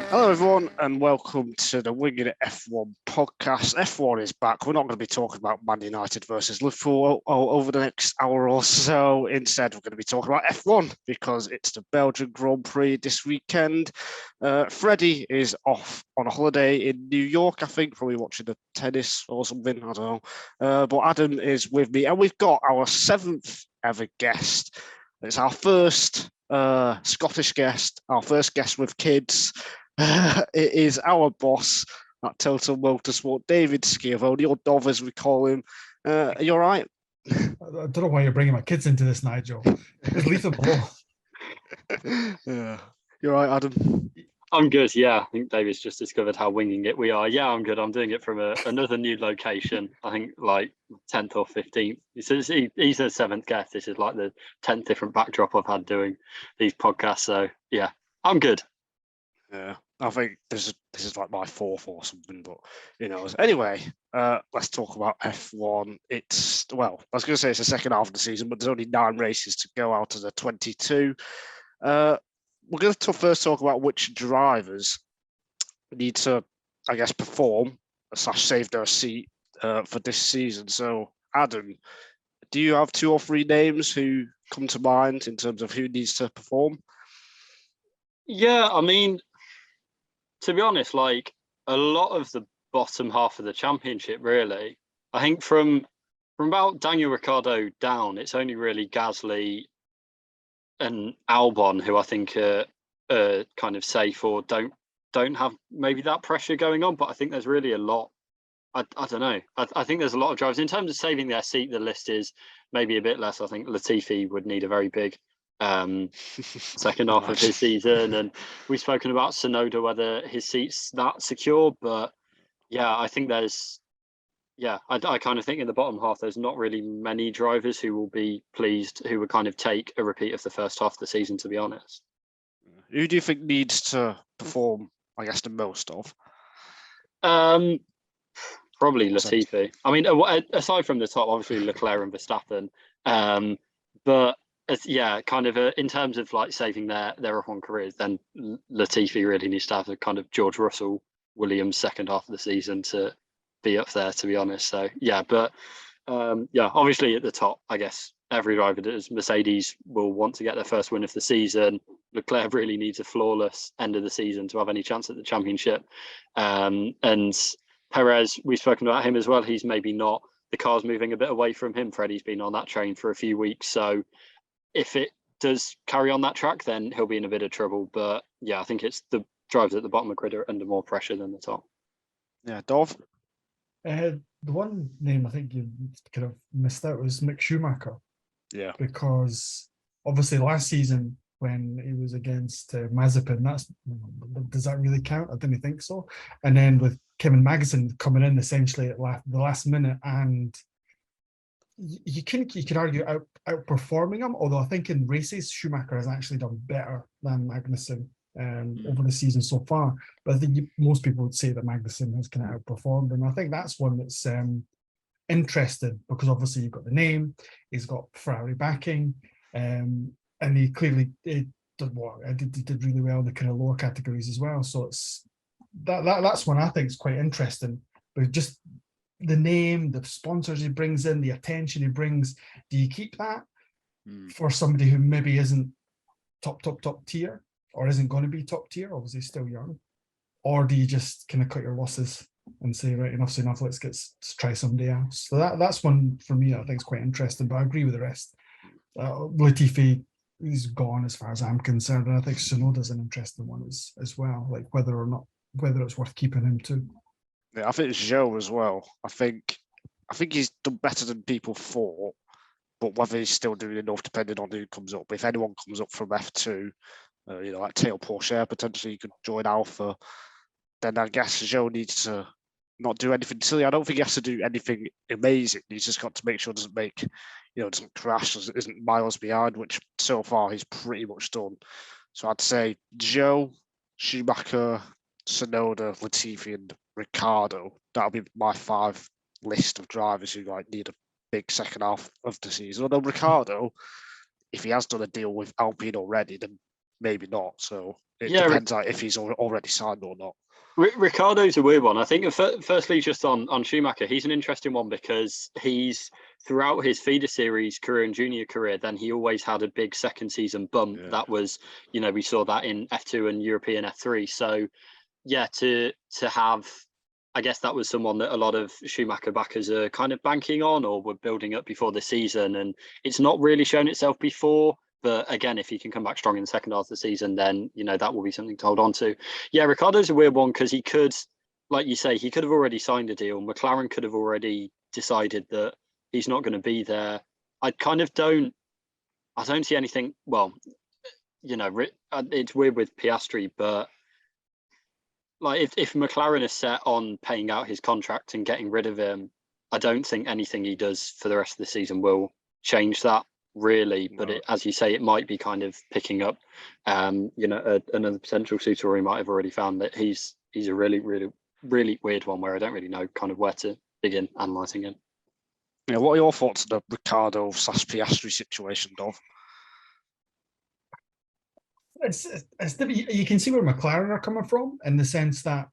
Hello, everyone, and welcome to the Winging It F1 podcast. F1 is back. We're not going to be talking about Man United versus Liverpool over the next hour or so. Instead, we're going to be talking about F1 because it's the Belgian Grand Prix this weekend. Freddie is off on a holiday in New York, I think, probably watching the tennis or something. I don't know. But Adam is with me, and we've got our 7th ever guest. It's our first Scottish guest, our first guest with kids. It is our boss at Total Motorsport, David Schiavone, or Dov as we call him. Are you all right? I don't know why you're bringing my kids into this, Nigel. Just leave them alone. Yeah. You're right, Adam? I'm good, yeah. I think David's just discovered how winging it we are. Yeah, I'm good. I'm doing it from another new location. I think like 10th or 15th. He's the 7th guest. This is like the 10th different backdrop I've had doing these podcasts. So, yeah, I'm good. Yeah. I think this is like my 4th or something, but you know. Anyway, let's talk about F1. I was going to say it's the second half of the season, but there's only 9 races to go out of the 22. We're going to first talk about which drivers need to, I guess, perform / save their seat for this season. So, Adam, do you have 2 or 3 names who come to mind in terms of who needs to perform? Yeah, I mean, to be honest, like a lot of the bottom half of the championship, really, I think from about Daniel Ricciardo down, it's only really Gasly and Albon who I think are kind of safe or don't have maybe that pressure going on. But I think there's really a lot. I don't know. I think there's a lot of drivers in terms of saving their seat. The list is maybe a bit less. I think Latifi would need a very big second half of his season, and we've spoken about Tsunoda, whether his seat's that secure. But yeah, I think there's I kind of think in the bottom half there's not really many drivers who will be pleased, who would kind of take a repeat of the first half of the season, to be honest. Who do you think needs to perform, I guess, the most of? Probably Latifi. I mean, aside from the top, obviously Leclerc and Verstappen. But kind of in terms of like saving their F1 careers, then Latifi really needs to have a kind of George Russell, Williams second half of the season to be up there, to be honest. So obviously at the top, I guess every driver that is Mercedes will want to get their first win of the season. Leclerc really needs a flawless end of the season to have any chance at the championship. And Perez, we've spoken about him as well. He's maybe not, the car's moving a bit away from him. Freddie's been on that train for a few weeks. So if it does carry on that track, then he'll be in a bit of trouble. But yeah, I think it's the drivers at the bottom of the grid are under more pressure than the top. Yeah, Dov? The one name I think you kind of missed out was Mick Schumacher. Yeah. Because obviously last season when he was against Mazepin, does that really count? I didn't think so. And then with Kevin Magnussen coming in essentially at the last minute, and you could argue outperforming him, although I think in races Schumacher has actually done better than Magnussen over the season so far. But I think most people would say that Magnussen has kind of outperformed, and I think that's one that's interesting because obviously you've got the name, he's got Ferrari backing, and he clearly did really well in the kind of lower categories as well. So it's that's one I think is quite interesting. But just the name, the sponsors he brings in, the attention he brings, do you keep that for somebody who maybe isn't top tier or isn't going to be top tier, obviously still young, or do you just kind of cut your losses and say, right, enough's enough, let's try somebody else? So that's one for me I think is quite interesting, but I agree with the rest. Latifi is gone as far as I'm concerned, and I think Tsunoda's an interesting one as well, like whether it's worth keeping him too. Yeah, I think it's Zhou as well. I think he's done better than people thought, but whether he's still doing enough depending on who comes up. If anyone comes up from F2, like Théo Pourchaire potentially could join Alpha, then I guess Zhou needs to not do anything silly. I don't think he has to do anything amazing. He's just got to make sure doesn't crash, isn't miles behind, which so far he's pretty much done. So I'd say Zhou, Schumacher, Tsunoda, Latifi, and Ricciardo. That'll be my 5 list of drivers who need a big second half of the season. Although Ricciardo, if he has done a deal with Alpine already, then maybe not. So it depends if he's already signed or not. Ricciardo's a weird one. I think firstly, just on Schumacher, he's an interesting one because he's throughout his feeder series career and junior career, then he always had a big second season bump. Yeah. That was, we saw that in F2 and European F3. So yeah, to have, I guess that was someone that a lot of Schumacher backers are kind of banking on or were building up before the season. And it's not really shown itself before. But again, if he can come back strong in the second half of the season, then, that will be something to hold on to. Yeah, Ricciardo's a weird one because he could, like you say, he could have already signed a deal. McLaren could have already decided that he's not going to be there. I don't see anything. Well, it's weird with Piastri, but like if McLaren is set on paying out his contract and getting rid of him, I don't think anything he does for the rest of the season will change that. Really, but as you say, it might be kind of picking up, another potential suitor, or he might have already found that he's a really, really, really weird one where I don't really know kind of where to begin analysing him. Yeah, what are your thoughts on the Ricciardo / Piastri situation, Dov? You can see where McLaren are coming from in the sense that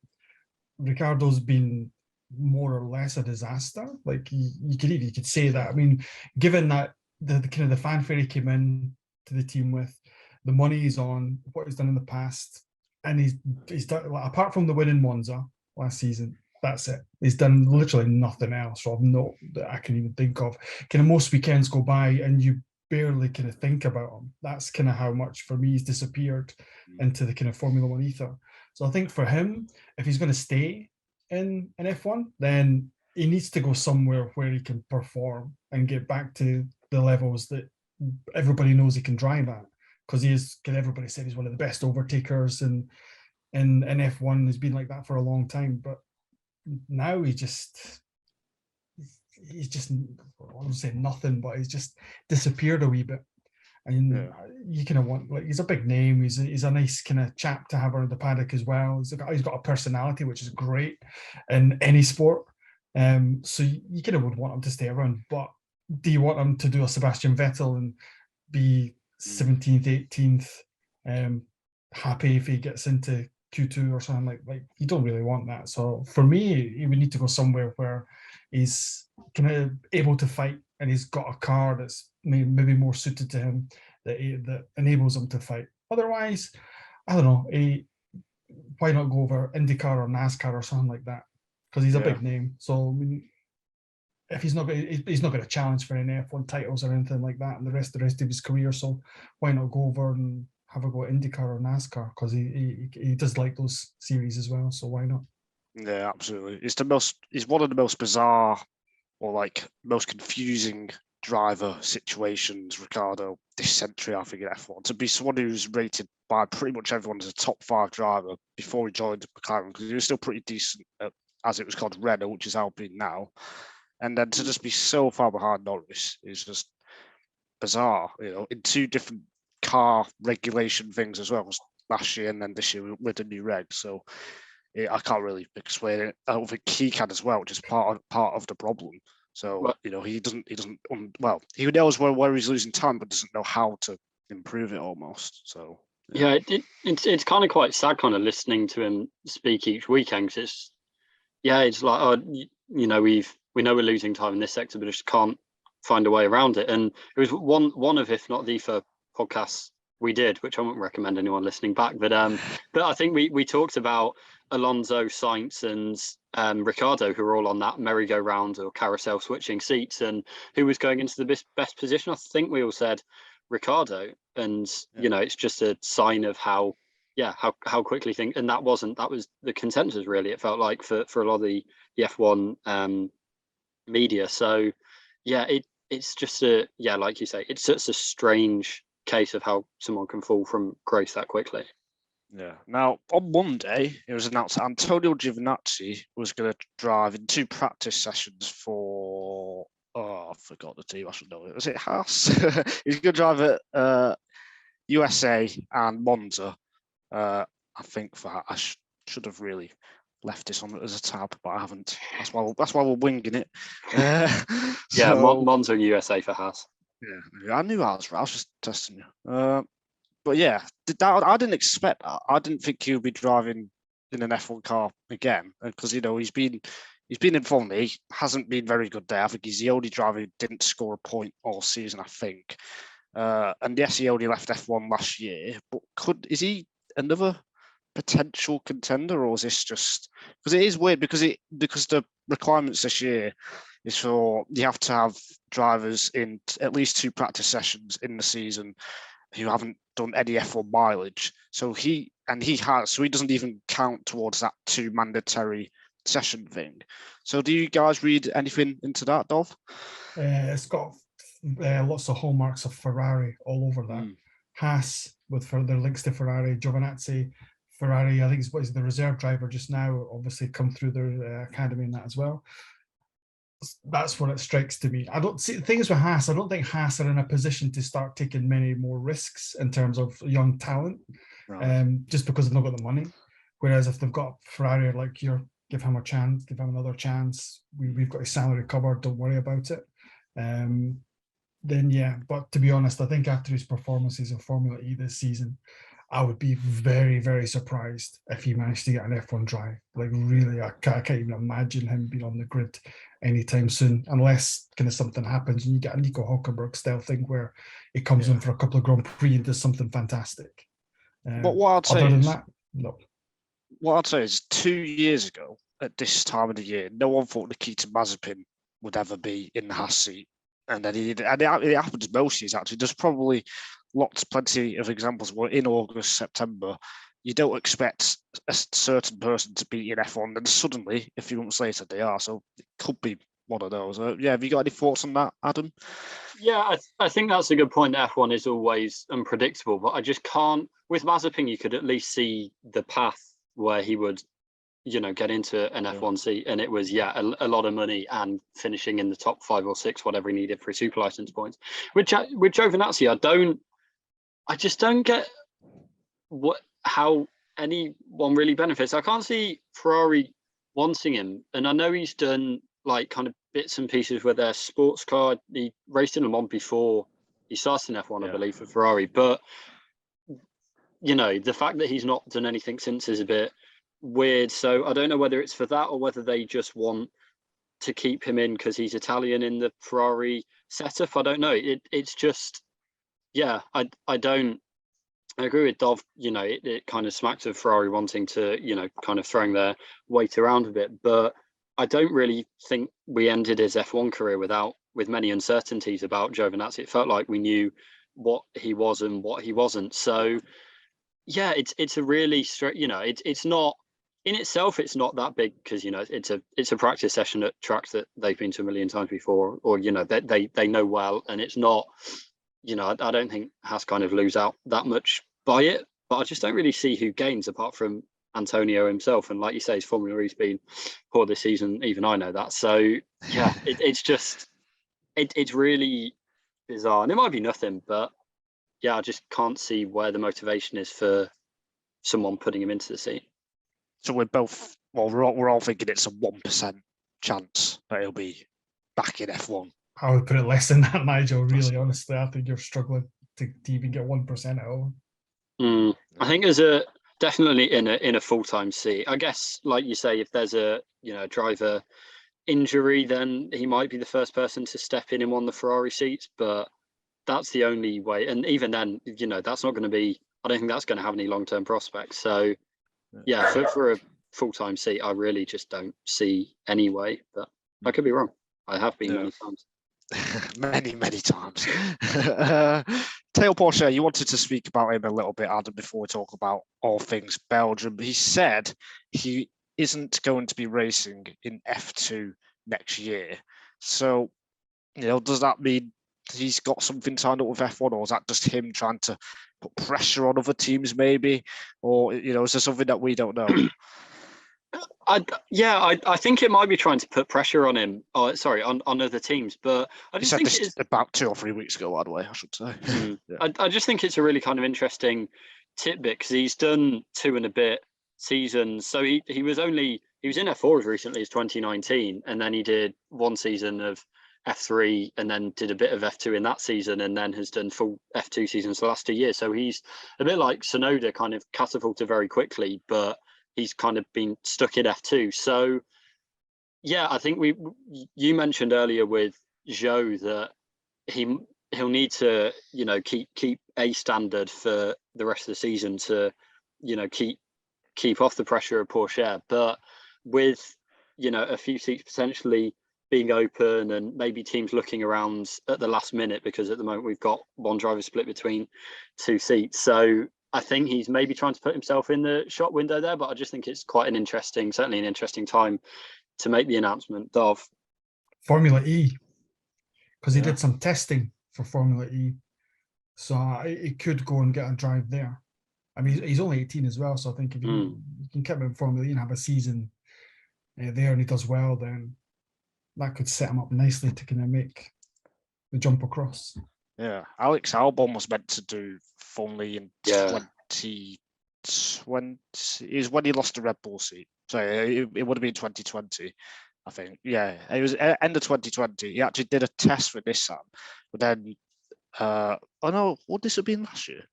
Ricciardo's been more or less a disaster. Like you could say that. I mean, given that the kind of the fanfare he came in to the team with, the money he's on, what he's done in the past, and he's done, like, apart from the win in Monza last season, that's it. He's done literally nothing else, Rob, no, that I can even think of. Kind of most weekends go by and you barely kind of think about him. That's kind of how much for me he's disappeared into the kind of Formula One ether. So I think for him, if he's going to stay in F1, then he needs to go somewhere where he can perform and get back to the levels that everybody knows he can drive at, because he is, everybody said he's one of the best overtakers in F1. He's been like that for a long time, but now he's just I won't say nothing, but he's just disappeared a wee bit. And you kind of want, like, he's a big name. He's a nice kind of chap to have around the paddock as well. He's got a personality which is great in any sport. So you kind of would want him to stay around, but do you want him to do a Sebastian Vettel and be 17th, 18th, happy if he gets into Q2 or something like you don't really want that. So for me, he would need to go somewhere where he's kind of able to fight and he's got a car that's maybe more suited to him that enables him to fight. Otherwise, I don't know, why not go over IndyCar or NASCAR or something like that? Because he's a big name. So I mean, if he's not going to challenge for any F1 titles or anything like that in the rest of his career, so why not go over and have a go at IndyCar or NASCAR, because he does like those series as well, so why not? Yeah, absolutely. He's one of the most bizarre or like most confusing driver situations, Ricciardo, this century, I think, in F1. To be someone who's rated by pretty much everyone as a top 5 driver before he joined McLaren, because he was still pretty decent at, as it was called, Renault, which is Alpine now. And then to just be so far behind Norris is just bizarre, in 2 different car regulation things as well, last year and then this year with the new regs. So I can't really explain it. I don't think he can as well, which is part of the problem. So he knows where he's losing time, but doesn't know how to improve it almost. So it's kind of quite sad, kind of listening to him speak each weekend. Cause it's like, we know we're losing time in this sector, but just can't find a way around it. And it was one of, if not the first podcasts we did, which I wouldn't recommend anyone listening back. But I think we talked about Alonso, Sainz, and Ricciardo, who were all on that merry-go-round or carousel switching seats, and who was going into the best position. I think we all said Ricciardo, and it's just a sign of how quickly things. And that was the consensus, really. It felt like for a lot of the F1 media. So it's just like you say, it's such a strange case of how someone can fall from grace that quickly. Yeah. Now, on Monday, it was announced that Antonio Giovinazzi was going to drive in 2 practice sessions for, I forgot the team, I should know it. Was it Haas? He's going to drive at USA and Monza. I think I should have really left this on as a tab, but I haven't. That's why we're winging it. Monza and USA for Haas. Yeah, I knew I was just testing you. But yeah, I didn't expect that. I didn't think he would be driving in an F1 car again because he's been in Formula E, hasn't been very good there. I think he's the only driver who didn't score a point all season, I think. And yes, he only left F1 last year, but is he another potential contender, or is this just because it is weird because the requirements this year is for you have to have drivers in at least 2 practice sessions in the season who haven't done any F1 mileage. So he doesn't even count towards that 2 mandatory session thing. So do you guys read anything into that, Dov? It's got lots of hallmarks of Ferrari all over that. Haas with their links to Ferrari, Giovinazzi, Ferrari, I think is the reserve driver just now, obviously come through their academy and that as well. That's what it strikes to me. I don't see the things with Haas. I don't think Haas are in a position to start taking many more risks in terms of young talent, just because they've not got the money. Whereas if they've got Ferrari, like give him a chance, give him another chance. We've got his salary covered. Don't worry about it. Then yeah, but to be honest, I think after his performances in Formula E this season, I would be very, very surprised if he managed to get an F1 drive. Like really, I can't even imagine him being on the grid anytime soon, unless kind of something happens and you get a Nico Hülkenberg style thing where he comes in for a couple of Grand Prix and does something fantastic. But what I'd say other than is, that, no. What I'd say is 2 years ago at this time of the year, no one thought Nikita Mazepin would ever be in the Haas seat. And then it happens most years actually. There's probably plenty of examples where in August, September, you don't expect a certain person to be in F1, and suddenly, a few months later, they are. So it could be one of those. Have you got any thoughts on that, Adam? Yeah, I think that's a good point. F1 is always unpredictable, but I just can't. With Mazepin, you could at least see the path where he would, get into an F1 seat, and it was a lot of money and finishing in the top 5 or 6, whatever he needed for his super license points. With Giovinazzi, I just don't get how anyone really benefits. I can't see Ferrari wanting him, and I know he's done like kind of bits and pieces with their sports car. He raced in Le Mans before he started in F1, I believe, for Ferrari. But the fact that he's not done anything since is a bit weird. So I don't know whether it's for that or whether they just want to keep him in because he's Italian in the Ferrari setup. I don't know. It's just, I agree with Dov. It kind of smacks of Ferrari wanting to, kind of throwing their weight around a bit. But I don't really think we ended his F1 career with many uncertainties about Giovinazzi. It felt like we knew what he was and what he wasn't. So yeah, it's a really straight. It's not in itself. It's not that big because it's a practice session at tracks that they've been to a million times before, or they know well, and it's not. I don't think Haas kind of lose out that much by it, but I just don't really see who gains apart from Antonio himself. And like you say, his Formula E's been poor this season. Even I know that. So yeah, it's really bizarre. And it might be nothing, but yeah, I just can't see where the motivation is for someone putting him into the seat. So we're all thinking it's a 1% chance that he'll be back in F1. I would put it less than that, Nigel. Really, honestly, I think you're struggling to even get 1% at all. I think there's definitely in a full-time seat. I guess, like you say, if there's a driver injury, then he might be the first person to step in one of the Ferrari seats. But that's the only way. And even then, that's not going to be. I don't think that's going to have any long-term prospects. So yeah, for a full-time seat, I really just don't see any way. But I could be wrong. I have been many times. many times. Teo Porsche, you wanted to speak about him a little bit, Adam, before we talk about all things Belgium. He said he isn't going to be racing in F2 next year. So, does that mean he's got something signed up with F1, or is that just him trying to put pressure on other teams maybe? Or, is there something that we don't know? I think it might be trying to put pressure on him. On other teams. But I just think it's about 2 or 3 weeks ago, by the way, I should say. I just think it's a really kind of interesting tidbit because he's done 2 and a bit seasons. So he was in F4 as recently as 2019, and then he did 1 season of F3 and then did a bit of F2 in that season, and then has done full F2 seasons the last 2 years. So he's a bit like Tsunoda, kind of catapulted very quickly, but he's kind of been stuck in F2. So yeah, I think you mentioned earlier with Zhou that he'll need to, you know, keep a standard for the rest of the season to, you know, keep off the pressure of Porsche. But with, you know, a few seats potentially being open and maybe teams looking around at the last minute, because at the moment we've got one driver split between 2 seats. So I think he's maybe trying to put himself in the shot window there, but I just think it's quite certainly an interesting time to make the announcement of Formula E, because he did some testing for Formula E. So he could go and get a drive there. I mean, he's only 18 as well, so I think if you can keep him in Formula E and have a season there and he does well, then that could set him up nicely to kind of make the jump across. Yeah, Alex Albon was meant to do Formula E in 2020. Is when he lost the Red Bull seat. So it would have been 2020, I think. Yeah, it was end of 2020. He actually did a test for Nissan, but then, would this have been last year?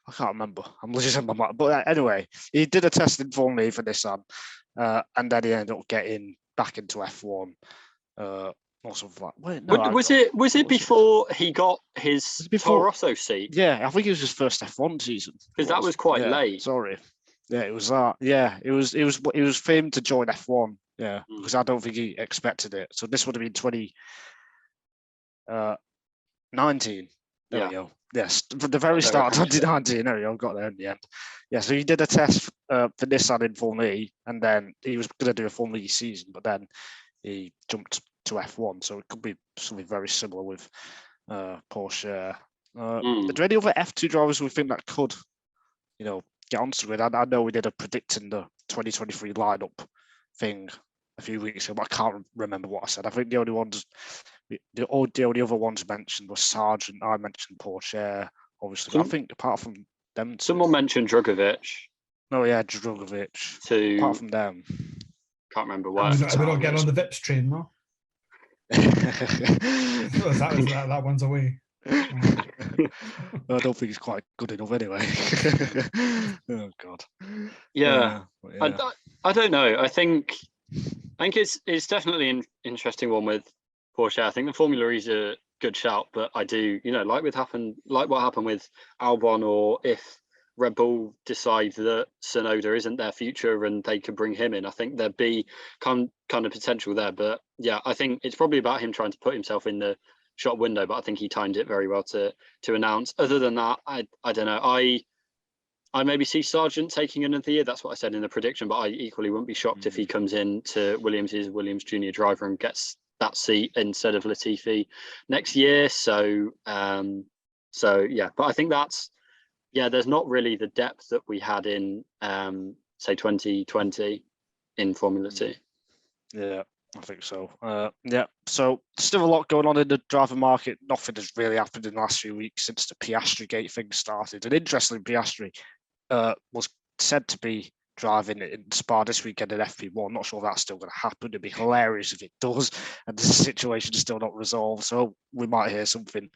I can't remember. I'm losing my mind. But anyway, he did a test in Formula E for Nissan, and then he ended up getting back into F1. Or something like. Wait, no, was it before he got his Toro Rosso seat? Yeah, I think it was his first F1 season. Because that was quite late. Sorry. Yeah, it was that. Yeah, it was for him to join F1. Yeah, because I don't think he expected it. So this would have been 2019. There we go. Yes, from the very start of 2019. There we go. Got there in the end. Yeah, so he did a test for Nissan in Formula E, and then he was going to do a Formula E season, but then he jumped to F1, so it could be something very similar with Porsche. Are there any other F2 drivers we think that could, you know, get onto it? I know we did a predicting the 2023 lineup thing a few weeks ago, but I can't remember what I said. I think the only other ones mentioned were Sargent. I mentioned Porsche, obviously. But I think apart from them, someone mentioned Drugovic. Oh yeah, Drugovic. Apart from them, can't remember what. We're not getting on the Vips train, no. that one's away. I don't think he's quite good enough anyway. Oh God. Yeah. I don't know. I think it's definitely an interesting one with Porsche. I think the Formula E is a good shout, but I do, you know, like what happened with Albon, or if Red Bull decide that Tsunoda isn't their future and they could bring him in, I think there'd be kind of potential there. But yeah, I think it's probably about him trying to put himself in the shop window, but I think he timed it very well to announce. Other than that, I don't know. I maybe see Sargent taking another year. That's what I said in the prediction, but I equally wouldn't be shocked if he comes in to Williams junior driver and gets that seat instead of Latifi next year. So yeah, but I think there's not really the depth that we had in say 2020 in Formula 2. Yeah, I think so. Yeah, so still a lot going on in the driver market. Nothing has really happened in the last few weeks since the Piastri Gate thing started. And interestingly, Piastri was said to be driving in Spa this weekend in FP1. Not sure if that's still going to happen. It'd be hilarious if it does, and the situation is still not resolved. So we might hear something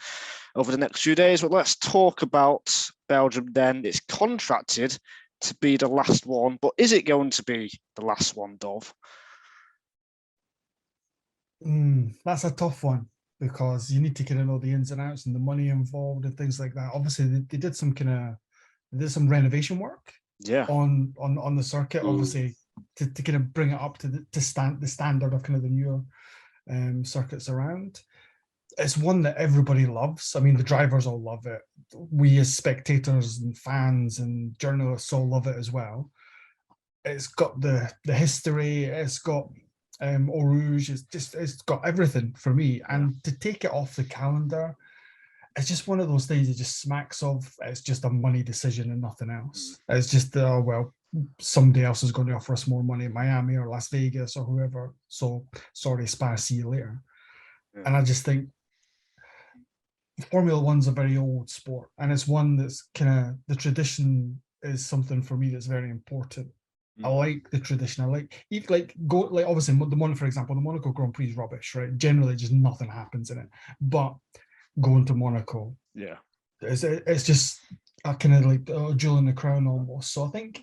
over the next few days. But let's talk about Belgium then. It's contracted to be the last one, but is it going to be the last one, Dov? That's a tough one, because you need to kind of know the ins and outs and the money involved and things like that. Obviously, they did some renovation work on the circuit, obviously, to kind of bring it up to the standard of kind of the newer circuits around. It's one that everybody loves. I mean, the drivers all love it. We as spectators and fans and journalists all love it as well. It's got the history. It's got Eau Rouge. It's got everything for me. And to take it off the calendar, it's just one of those things that just smacks of, it's just a money decision and nothing else. It's just, somebody else is going to offer us more money in Miami or Las Vegas or whoever. So sorry, Spa, see you later. And I just think Formula One's a very old sport, and it's one that's kind of, the tradition is something for me that's very important. I like the tradition. I like obviously the Monaco, for example, the Monaco Grand Prix is rubbish, right? Generally, just nothing happens in it. But going to Monaco, Yeah, it's just a kind of like a jewel in the crown almost. So I think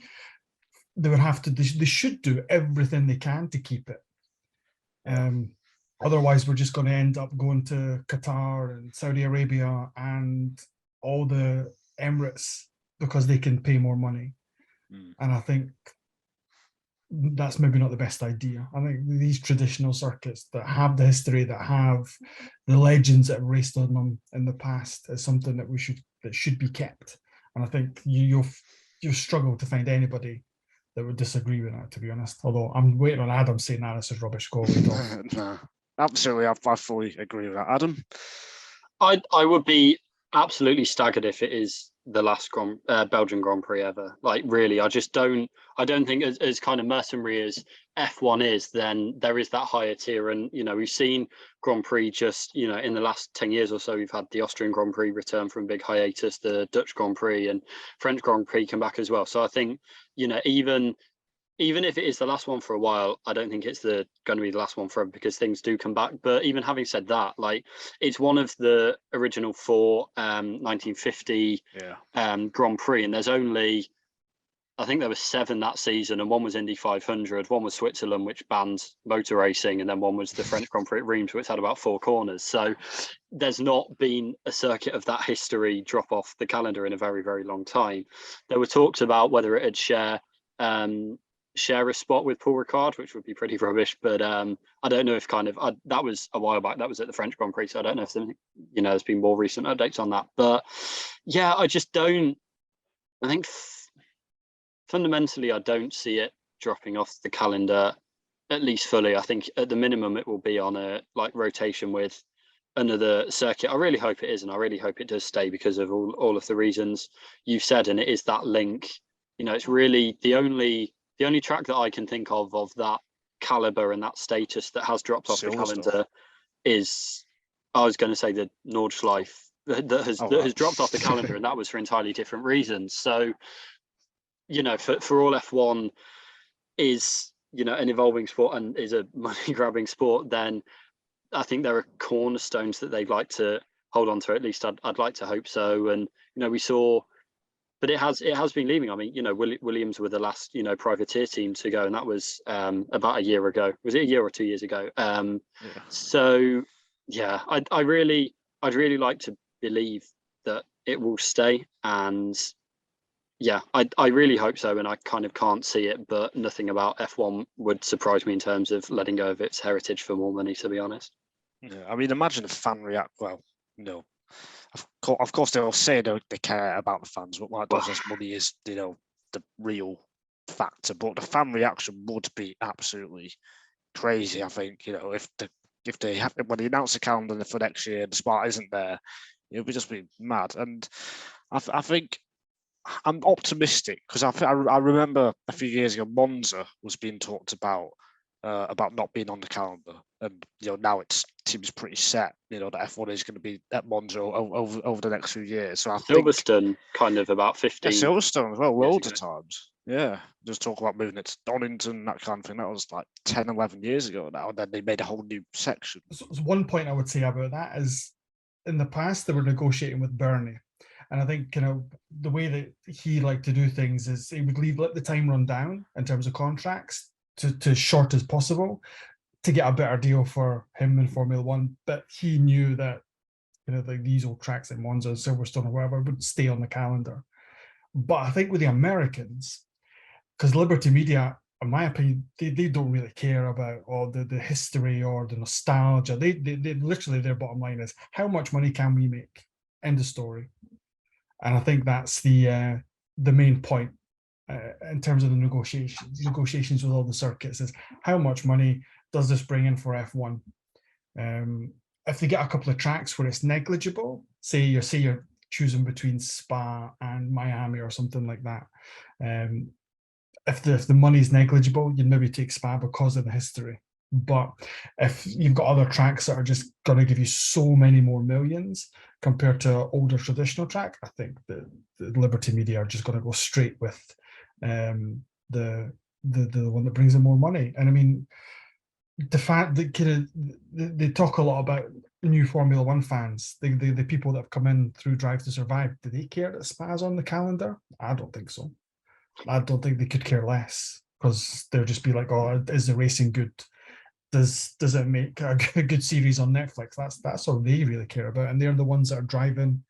they would have to. They should do everything they can to keep it. Otherwise, we're just going to end up going to Qatar and Saudi Arabia and all the Emirates because they can pay more money. And I think that's maybe not the best idea. I think these traditional circuits that have the history, that have the legends that have raced on them in the past, is something that should be kept. And I think you'll struggle to find anybody that would disagree with that, to be honest. Although I'm waiting on Adam saying that this is rubbish. Go away, Tom. No, absolutely, I fully agree with that. Adam? I would be absolutely staggered if it is the last Belgian Grand Prix ever. Like, really, I don't think as kind of mercenary as F1 is, then there is that higher tier. And, we've seen Grand Prix just, in the last 10 years or so, we've had the Austrian Grand Prix return from big hiatus, the Dutch Grand Prix and French Grand Prix come back as well. So I think, even if it is the last one for a while, I don't think it's going to be the last one forever because things do come back. But even having said that, like, it's one of the original 4 1950 Grand Prix, and there's only, I think there were 7 that season, and one was Indy 500, one was Switzerland, which banned motor racing, and then one was the French Grand Prix at Reims, which had about 4 corners. So there's not been a circuit of that history drop off the calendar in a very, very long time. There were talks about whether it'd share a spot with Paul Ricard, which would be pretty rubbish, but I don't know if that was a while back. That was at the French Grand Prix, so I don't know if there's been more recent updates on that. But yeah, I think fundamentally I don't see it dropping off the calendar, at least fully. I think at the minimum it will be on a rotation with another circuit. I really hope it is, and I really hope it does stay because of all of the reasons you've said, and it is that link. It's really the only track that I can think of that caliber and that status that has dropped off the calendar is, I was going to say, the Nordschleife that has dropped off the calendar, and that was for entirely different reasons. So, for all F1 is, an evolving sport and is a money grabbing sport, then I think there are cornerstones that they'd like to hold on to. At least I'd like to hope so. And, we saw, but it has been leaving. I mean, Williams were the last, privateer team to go, and that was about a year ago. Was it a year or 2 years ago? So yeah, I'd really like to believe that it will stay, and yeah, I really hope so. And I kind of can't see it, but nothing about F1 would surprise me in terms of letting go of its heritage for more money, to be honest. Yeah, I mean, imagine the fan react. Well, no. Of course, they'll say they care about the fans, but what does this money is, the real factor. But the fan reaction would be absolutely crazy. I think, if they have, when they announce the calendar for next year, the spot isn't there, it would just be mad. And I think I'm optimistic because I remember a few years ago Monza was being talked about not being on the calendar, and now it seems pretty set. That F1 is going to be at Monza over the next few years. So I Silverstone kind of about 15. Yeah, Silverstone as well, loads of times. Yeah, just talk about moving it to Donington, that kind of thing. That was like 10, 11 years ago now, and then they made a whole new section. So one point I would say about that is, in the past they were negotiating with Bernie. And I think, the way that he liked to do things is he would let the time run down in terms of contracts to as short as possible to get a better deal for him in Formula One. But he knew that, these old tracks like Monza, Silverstone, or whatever would stay on the calendar. But I think with the Americans, because Liberty Media, in my opinion, they don't really care about the history or the nostalgia. They literally, their bottom line is, how much money can we make? End of story. And I think that's the main point in terms of the negotiations with all the circuits is, how much money does this bring in for F1? If they get a couple of tracks where it's negligible, say you're choosing between Spa and Miami or something like that, if the money's negligible, you'd maybe take Spa because of the history. But if you've got other tracks that are just going to give you so many more millions compared to an older traditional track, I think the Liberty Media are just going to go straight with the the one that brings in more money. And I mean, the fact that they talk a lot about new Formula One fans, the people that have come in through Drive to Survive. Do they care that Spa's on the calendar? I don't think so. I don't think they could care less, because they'll just be like, "Oh, is the racing good? Does it make a good series on Netflix?" That's all they really care about, and they're the ones that are driving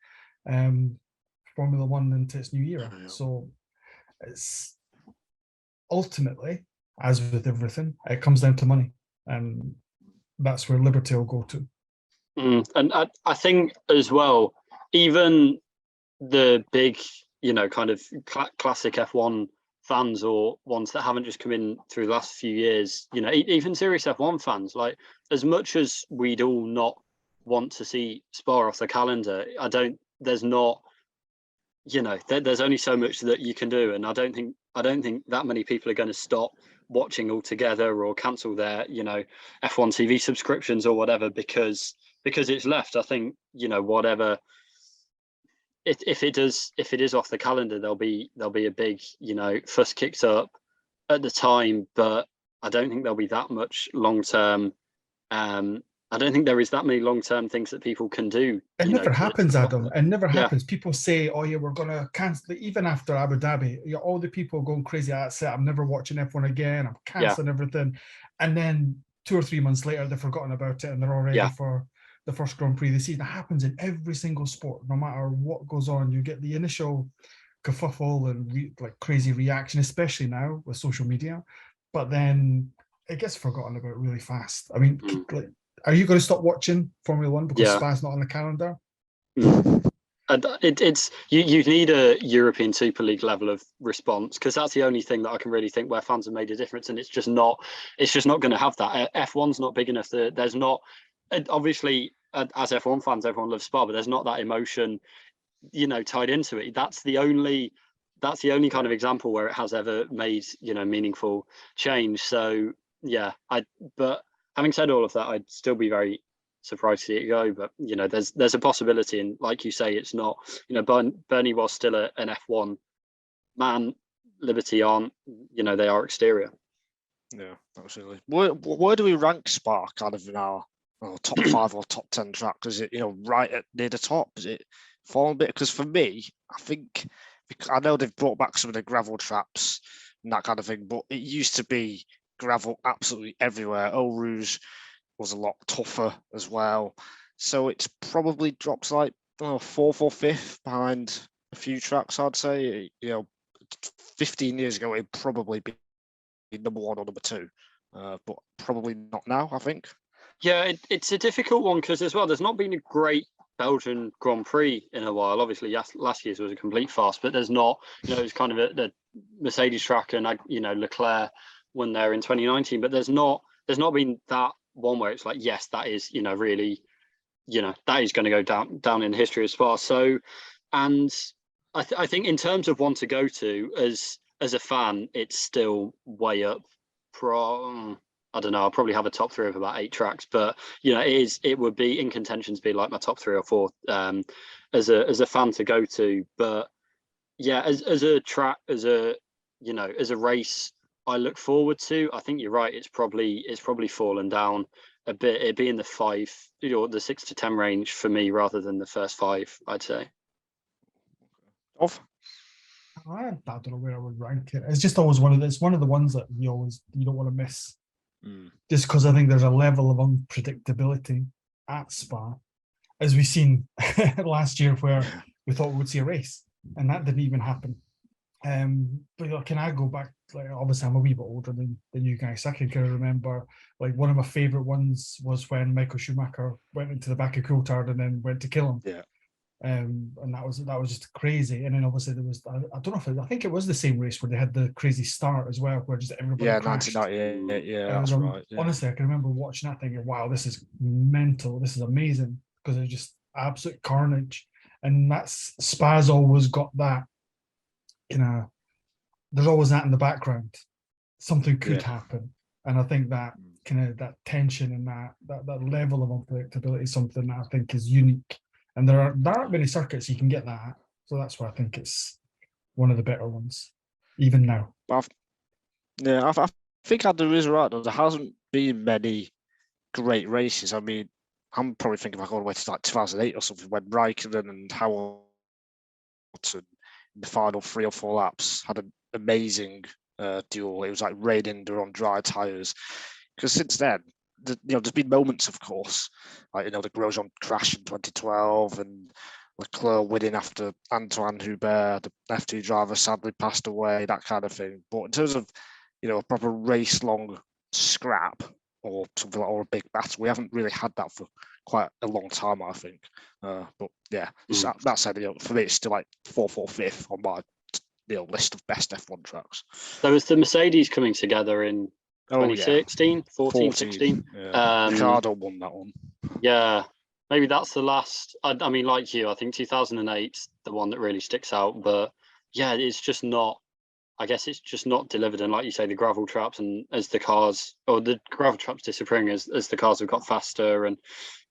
Formula One into its new era. So it's ultimately, as with everything, it comes down to money, and that's where Liberty will go to. And I think as well, even the big, kind of classic F1 fans, or ones that haven't just come in through the last few years, even serious F1 fans, like, as much as we'd all not want to see Spa off the calendar, there's only so much that you can do, and I don't think that many people are going to stop watching altogether or cancel their F1 TV subscriptions or whatever because it's left. I think whatever, if it is off the calendar, there'll be a big fuss kicked up at the time, but I don't think there'll be that much long term. I don't think there is that many long-term things that people can do. It never happens, Adam. It never happens. People say, "Oh yeah, we're going to cancel." Even after Abu Dhabi, all the people going crazy. That's it. I'm never watching F1 again. I'm canceling everything. And then 2 or 3 months later, they've forgotten about it and they're all ready for the first Grand Prix of the season. It happens in every single sport, no matter what goes on. You get the initial kerfuffle and like crazy reaction, especially now with social media. But then it gets forgotten about really fast. I mean, like, are you going to stop watching Formula One because Spa's not on the calendar? And it's you need a European Super League level of response, because that's the only thing that I can really think where fans have made a difference, and it's just not going to have that. F1's not big enough. There's not, obviously, as F1 fans, everyone loves Spa, but there's not that emotion, tied into it. That's the only kind of example where it has ever made meaningful change. So but having said all of that, I'd still be very surprised to see it go. But there's a possibility, and like you say, it's not. Bernie was still an F1 man. Liberty aren't. They are exterior. Yeah, absolutely. Where do we rank Spa kind of in our top 5 or top 10 tracks? Is it right near the top? Is it falling a bit? Because for me, I think I know they've brought back some of the gravel traps and that kind of thing, but it used to be gravel absolutely everywhere. Eau Rouge was a lot tougher as well, so it's probably dropped like 4th or 5th behind a few tracks. I'd say 15 years ago it'd probably be number 1 or number 2, but probably not now, I think. Yeah, it's a difficult one because as well, there's not been a great Belgian Grand Prix in a while. Obviously, last year's was a complete farce, but there's not, it's kind of the Mercedes track, and Leclerc won there in 2019, but there's not been that one where it's like, yes, that is really that is going to go down in history as far. So, and I think in terms of one to go to as a fan, it's still way up. I don't know, I'll probably have a top 3 of about 8 tracks, but it would be in contention to be like my top 3 or 4 as a fan to go to. But yeah, as a track, as a race I look forward to, I think you're right. It's probably fallen down a bit. It'd be in the 5 or the 6 to 10 range for me rather than the first 5, I'd say. I don't know where I would rank it. It's just always one of the ones that you don't want to miss. Just because I think there's a level of unpredictability at Spa, as we've seen last year, where we thought we would see a race, and that didn't even happen. But can I go back? Like, obviously, I'm a wee bit older than you guys. I can kind of remember, like, one of my favorite ones was when Michael Schumacher went into the Baku coulthard and then went to kill him. Yeah. And that was just crazy. And then obviously there was, I don't know if I think it was the same race where they had the crazy start as well, where just everybody crashed. 1998. Yeah, that's right. Yeah. Honestly, I can remember watching that thinking, wow, this is mental. This is amazing, because it was just absolute carnage. And that's Spa's always got that. There's always that in the background. Something could happen, and I think that kind of that tension and that level of unpredictability is something that I think is unique. And there aren't many circuits you can get that at. So that's why I think it's one of the better ones, even now. Yeah, I think Adam is right. There hasn't been many great races. I mean, I'm probably thinking back all the way to like 2008 or something when Raikkonen and Hamilton in the final 3 or 4 laps had an amazing duel. It was like raining, they're on dry tyres. Because since then, there's been moments, of course, like the Grosjean crash in 2012 and Leclerc winning after Antoine Hubert, the F2 driver sadly passed away, that kind of thing. But in terms of a proper race-long scrap or something like, or a big battle, we haven't really had that for quite a long time, I think. But yeah, that said, for me, it's still like 4th or 5th on my list of best F1 tracks. There was the Mercedes coming together in 2016, 14, 16. Yeah. Ricardo won that one. Yeah, maybe that's the last. I mean, like you, I think 2008 the one that really sticks out. But yeah, it's just not. I guess it's just not delivered. And like you say, the gravel traps, and as the cars, or the gravel traps disappearing as the cars have got faster. And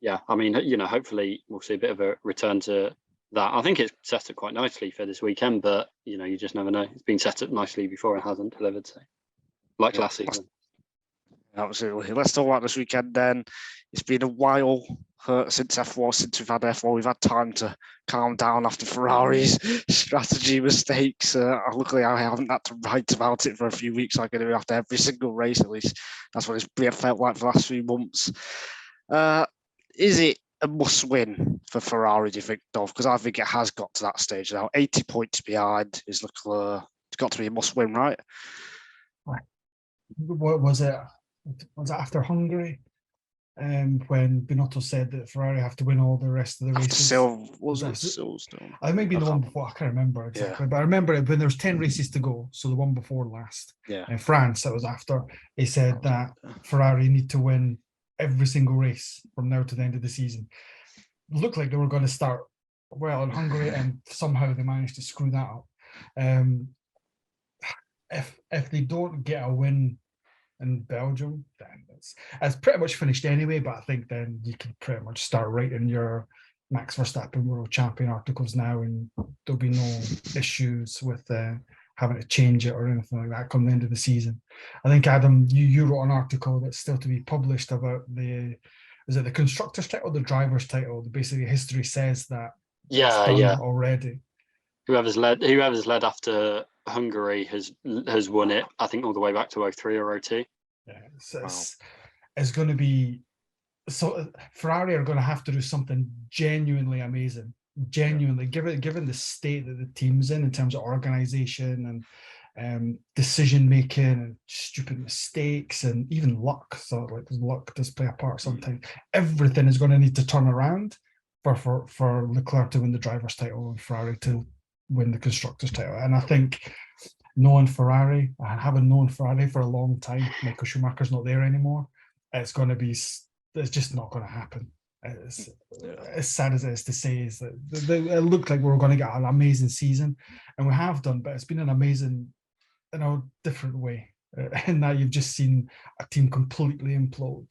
yeah, I mean, hopefully we'll see a bit of a return to that. I think it's set up quite nicely for this weekend, but you just never know. It's been set up nicely before, it hasn't delivered. So, like last season. Absolutely. Let's talk about this weekend then. It's been a while since we've had F1. We've had time to calm down after Ferrari's strategy mistakes. Luckily, I haven't had to write about it for a few weeks. I can do after every single race, at least. That's what it's felt like for the last few months. Is it a must-win for Ferrari, do you think, Dov? Because I think it has got to that stage now. 80 points behind is Leclerc. It's got to be a must-win, right? What was it? Was it after Hungary? When Binotto said that Ferrari have to win all the rest of the races. Silverstone? I may be the one before. I can't remember exactly, but I remember it when there was 10 races to go. So the one before last, in France, that was after. He said that Ferrari need to win every single race from now to the end of the season. It looked like they were going to start well in Hungary, and somehow they managed to screw that up. If they don't get a win in Belgium, then it's pretty much finished anyway. But I think then you can pretty much start writing your Max Verstappen World Champion articles now, and there'll be no issues with having to change it or anything like that come the end of the season. I think, Adam, you wrote an article that's still to be published about is it the constructor's title or the driver's title? Basically, history says that already. Whoever's led after Hungary has won it. I think all the way back to 03 or 02. Yeah, it's going to be so. Ferrari are going to have to do something genuinely amazing. Genuinely, given the state that the team's in terms of organization and decision making and stupid mistakes and even luck. So like luck does play a part sometimes. Everything is going to need to turn around for Leclerc to win the driver's title and Ferrari to win the constructor's title. And I think knowing Ferrari, and having known Ferrari for a long time, Michael Schumacher's not there anymore. It's just not going to happen. As sad as it is to say, is that it looked like we were going to get an amazing season, and we have done, but it's been an amazing in a different way. And now you've just seen a team completely implode.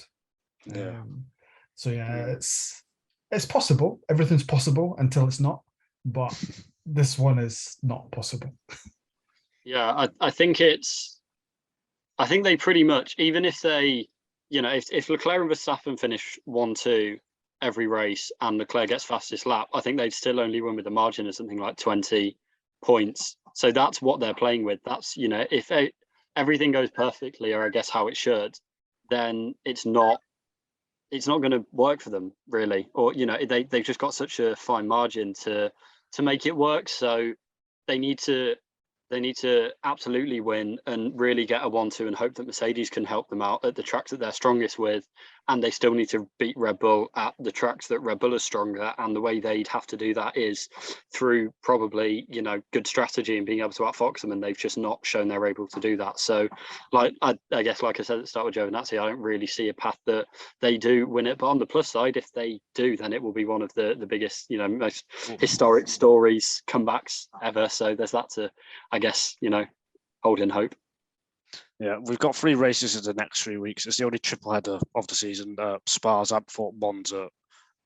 It's possible. Everything's possible until it's not, but this one is not possible. Yeah, I think they pretty much, even if they, if Leclerc and Verstappen finish 1-2 every race and Leclerc gets fastest lap, I think they'd still only win with a margin of something like 20 points. So that's what they're playing with. That's, if everything goes perfectly, or I guess how it should, then it's not going to work for them really. Or, they've just got such a fine margin to make it work. So they need to absolutely win and really get a 1-2 and hope that Mercedes can help them out at the tracks that they're strongest with. And they still need to beat Red Bull at the tracks that Red Bull is stronger. And the way they'd have to do that is through probably, good strategy and being able to outfox them. And they've just not shown they're able to do that. So I guess, like I said at the start with Giovinazzi, I don't really see a path that they do win it. But on the plus side, if they do, then it will be one of the biggest, most historic stories, comebacks ever. So there's that to, I guess, hold in hope. Yeah, we've got 3 races in the next 3 weeks. It's the only triple header of the season. Spa, Zandvoort, Monza,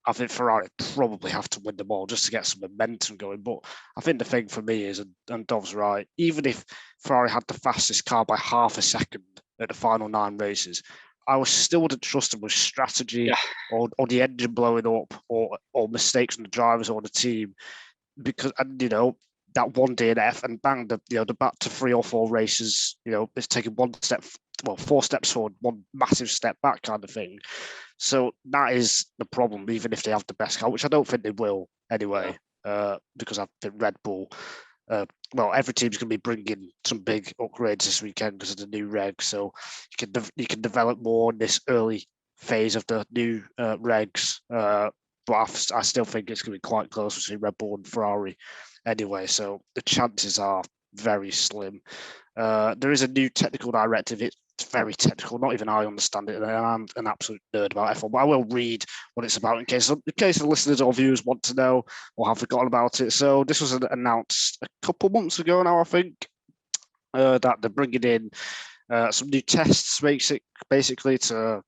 I think Ferrari probably have to win them all just to get some momentum going. But I think the thing for me is, and Dov's right, even if Ferrari had the fastest car by half a second at the final 9 races, I still wouldn't trust them with strategy or the engine blowing up or mistakes from the drivers or the team. Because, and that one DNF and bang, the back to 3 or 4 races, it's taking 4 steps forward, 1 massive step back kind of thing. So that is the problem, even if they have the best car, which I don't think they will anyway, because I think Red Bull, every team's going to be bringing some big upgrades this weekend because of the new regs. So you can develop more in this early phase of the new regs. But I still think it's going to be quite close between Red Bull and Ferrari anyway. So the chances are very slim. There is a new technical directive. It's very technical. Not even I understand it. And I'm an absolute nerd about F1, but I will read what it's about in case the listeners or viewers want to know or have forgotten about it. So this was announced a couple months ago now, I think, that they're bringing in some new tests, basically to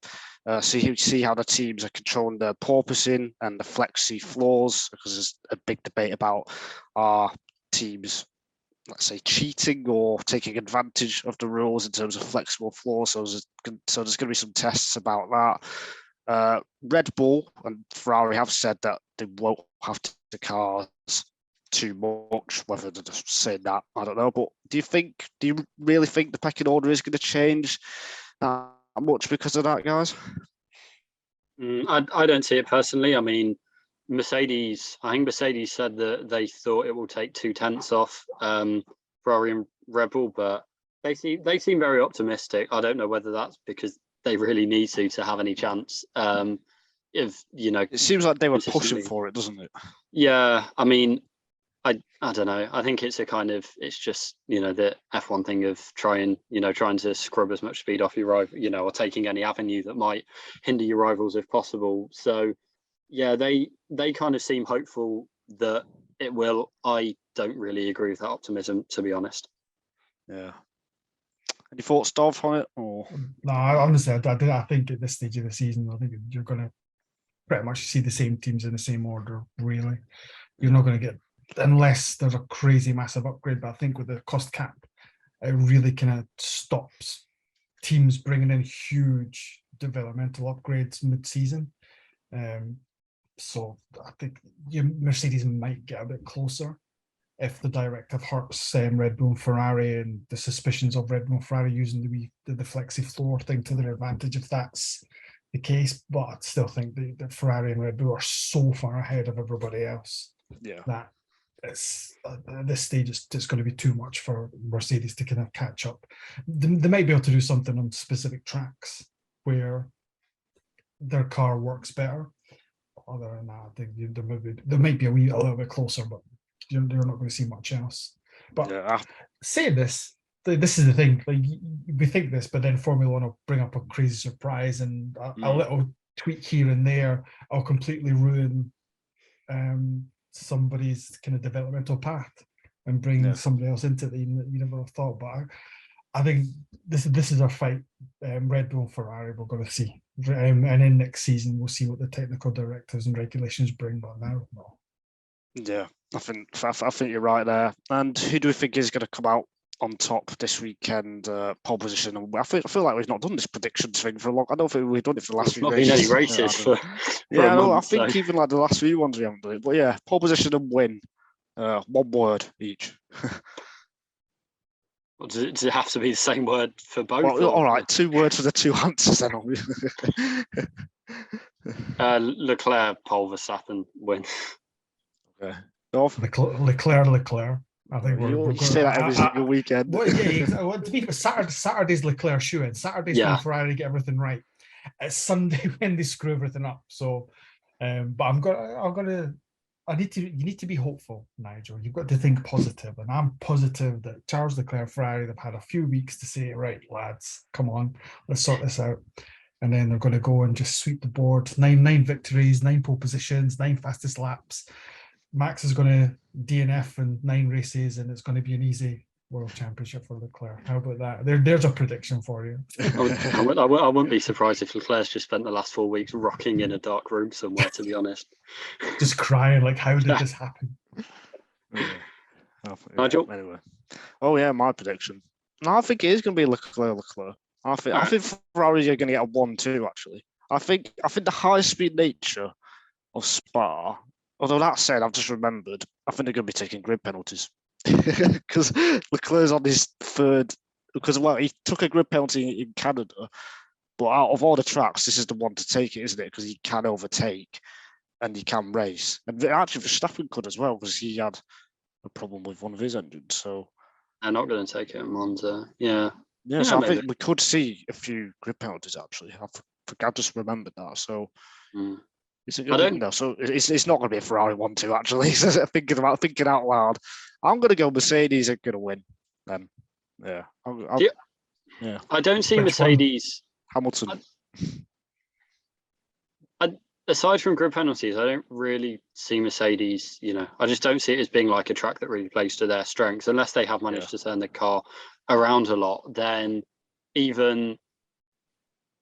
see how the teams are controlling their porpoising and the flexi floors, because there's a big debate about our teams, let's say, cheating or taking advantage of the rules in terms of flexible floors. So there's going to be some tests about that. Red Bull and Ferrari have said that they won't have the cars too much. Whether they're just saying that, I don't know. But do you really think the pecking order is going to change that much because of that, guys? I don't see it personally. I mean, I think Mercedes said that they thought it will take 2/10 off Ferrari and Red Bull, but they seem very optimistic. I don't know whether that's because they really need to have any chance. It seems like they were pushing for it, doesn't it? Yeah, I mean, I don't know. I think it's it's just the F1 thing of trying to scrub as much speed off your rival, or taking any avenue that might hinder your rivals if possible. So yeah, they kind of seem hopeful that it will. I don't really agree with that optimism, to be honest. Yeah. Any thoughts, Dov, on it? Or no, honestly, I think at this stage of the season, I think you're going to pretty much see the same teams in the same order. Really, you're not going to get, unless there's a crazy massive upgrade. But I think with the cost cap, it really kind of stops teams bringing in huge developmental upgrades mid-season. So I think Mercedes might get a bit closer if the directive hurts Red Bull and Ferrari, and the suspicions of Red Bull and Ferrari using the flexi floor thing to their advantage if that's the case. But I still think that Ferrari and Red Bull are so far ahead of everybody else that it's at this stage it's going to be too much for Mercedes to kind of catch up. They might be able to do something on specific tracks where their car works better. Other than that, I think there might be a little bit closer, but you're not going to see much else. But saying this is the thing. Like, we think this, but then Formula One will bring up a crazy surprise, and a little tweak here and there will completely ruin somebody's kind of developmental path and bring somebody else into it that you never have thought. But I think this is our fight. Red Bull and Ferrari, we're going to see. And in next season, we'll see what the technical directives and regulations bring. But now, no. Yeah, I think you're right there. And who do we think is going to come out on top this weekend? Pole position. I feel like we've not done this predictions thing for a long. I don't think we've done it for the last few races. Not been any races for a month, I think even like the last few ones we haven't done it. But yeah, pole position and win. 1 word each. Well, does it have to be the same word for both? Well, all right, 2 words for the 2 answers then. Leclerc, pole, Verstappen, win. Okay. Leclerc. I think you say that every single weekend. Well, to be Saturday's Leclerc shoe-in. Saturday's when Ferrari get everything right. It's Sunday when they screw everything up. So, but you need to be hopeful, Nigel. You've got to think positive, and I'm positive that Charles Leclerc, Ferrari, they've had a few weeks to say, right, lads, come on, let's sort this out. And then they're going to go and just sweep the board. 9 victories, 9 pole positions, 9 fastest laps. Max is going to DNF in 9 races, and it's going to be an easy World Championship for Leclerc. How about that? There's a prediction for you. I wouldn't be surprised if Leclerc's just spent the last 4 weeks rocking in a dark room somewhere, to be honest. Just crying, like, how did this happen? Nigel? Anyway. Oh, yeah, my prediction. No, I think it is going to be Leclerc. I think Ferrari are going to get a 1-2, actually. I think the high-speed nature of Spa, although that said, I've just remembered, I think they're going to be taking grid penalties. Because Leclerc's on his third, because, well, he took a grid penalty in Canada, but out of all the tracks, this is the one to take it, isn't it? Because he can overtake and he can race. And actually, Verstappen could as well, because he had a problem with one of his engines. So they're not going to take it in Monza. Yeah. Yeah, so I think we could see a few grid penalties, actually. I just remembered that. So it's not going to be a Ferrari 1-2, actually. thinking out loud. I'm going to go Mercedes are going to win. Then, yeah. Yeah. I don't see Mercedes. Hamilton. Aside from grid penalties, I don't really see Mercedes, I just don't see it as being like a track that really plays to their strengths. Unless they have managed to turn the car around a lot, then even,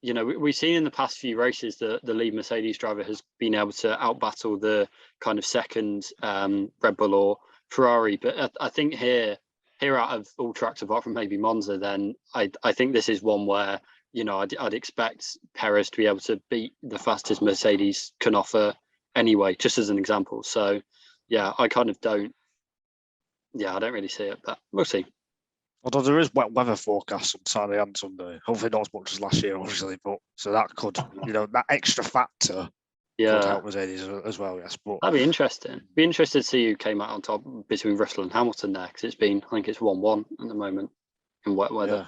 we've seen in the past few races that the lead Mercedes driver has been able to outbattle the kind of second Red Bull or Ferrari. But I think here out of all tracks, apart from maybe Monza, then I think this is one where, I'd expect Perez to be able to beat the fastest Mercedes can offer anyway, just as an example. So, yeah, I kind of don't. Yeah, I don't really see it, but we'll see. Although there is wet weather forecast on Saturday and Sunday. Hopefully not as much as last year, obviously, but so that could, that extra factor could help Mercedes as well, yes. But that'd be interesting. Be interested to see who came out on top between Russell and Hamilton there, because I think it's 1-1 at the moment in wet weather.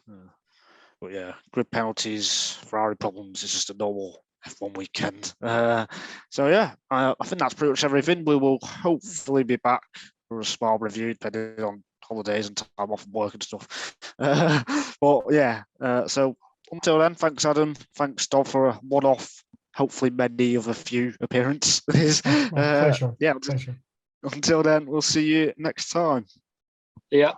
Yeah. But yeah, grid penalties, Ferrari problems. It's just a normal F1 weekend. So yeah, I think that's pretty much everything. We will hopefully be back for a small review, depending on holidays and time off from work and stuff. But yeah, so until then, thanks Adam, thanks Dom for a one-off, hopefully many of a few appearances. Pleasure. Yeah, Pleasure. Until then, we'll see you next time. Yeah.